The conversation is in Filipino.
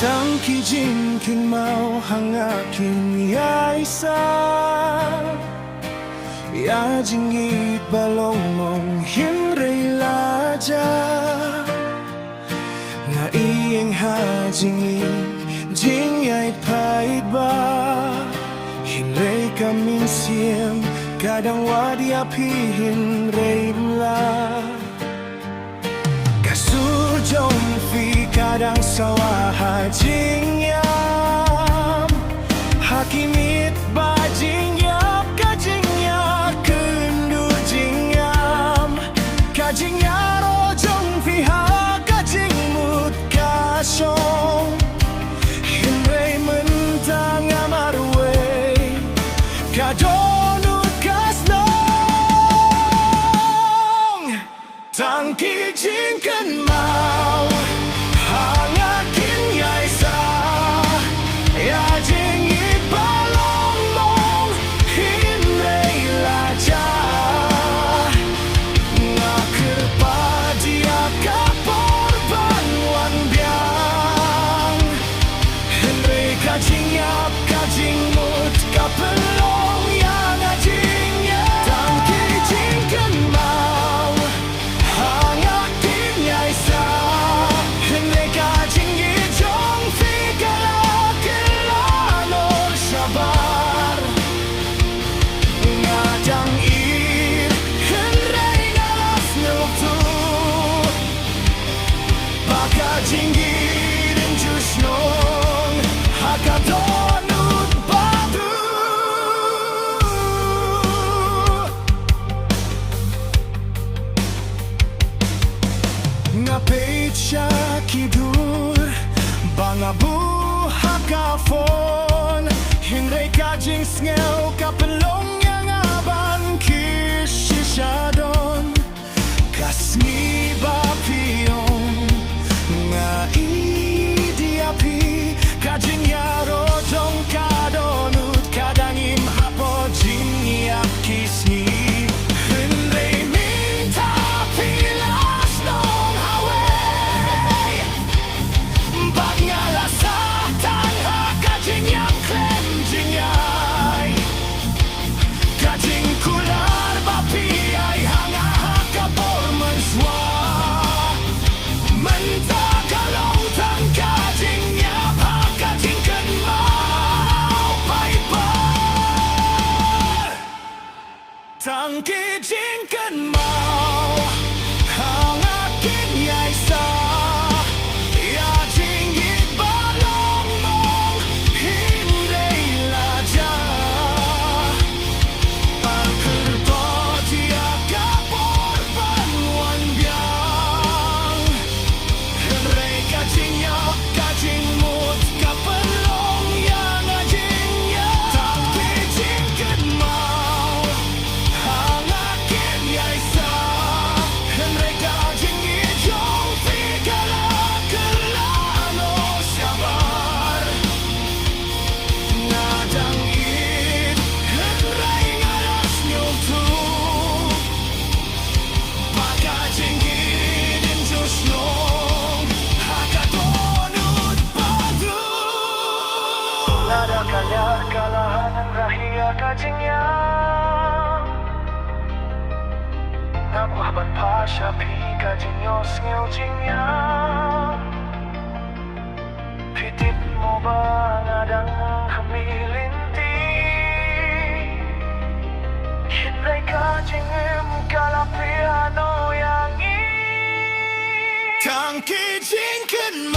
Tangkijin king mau hang aking yaisa Yajingit balong mong hinray laja Nga iyeng hajingit jingyay pait ba Hinray kaming siem kadang wadi api hinray mla Kasujong fi kadang sawa jingyam Hakimit ba jingyap kajingya kendu jingyam Kajinyaro jong fi ha kajingmut kasyong Hinray mentang amarwe kadonut kasnong Tangki jingken mau hangakin yaisa Ya jingit balong mong hinray laja Ngakir padia kaporban wan biang Hinray kajingyap kajingmut kapelong yang ajingnya Tangki jingken mau hangakin yaisa Hinray kajinggit jong figala kilanol sabar Ngadang ir hinray ngalas niltu Baka jinggirin jusnong hakadonut batu Ngapit siya kidur Bangabu hakafon Hinray kajing sngew kapelong yang aban kisishadon Kasni bapion Nga idiapi Kajing yaro jong kadonut Kadangim hapo jingyap kisni Hinray minta pilas nong haway Bag ngalasatan ha kajing yang klem jingyay Kajing kular bapi ay hanga hakapor menswa Mentagalong tang kajing yap ha kajing kan mau paibar Tangki jing kan mau hangakin yaisa Ya jingit balong mong hinray laja Angker padia kaporban wan biang Hinray kajingnyap kajingmut kapelong yang ajingnya Tangki jingken mau hangakin yaisa Hinray kajingit jong figala kelano sabar Ngadang it hinray ngalas nyultu Baka jinggirin jusnong hakadonut batu Nada kalyar kalahan ang rahia kajingnya Nabuhaban pa siya pi kajinyos ngayon jingnya Pitit mo ba ngadang hamilinti Hinray kajingim kalapiano yang i Tangki jingken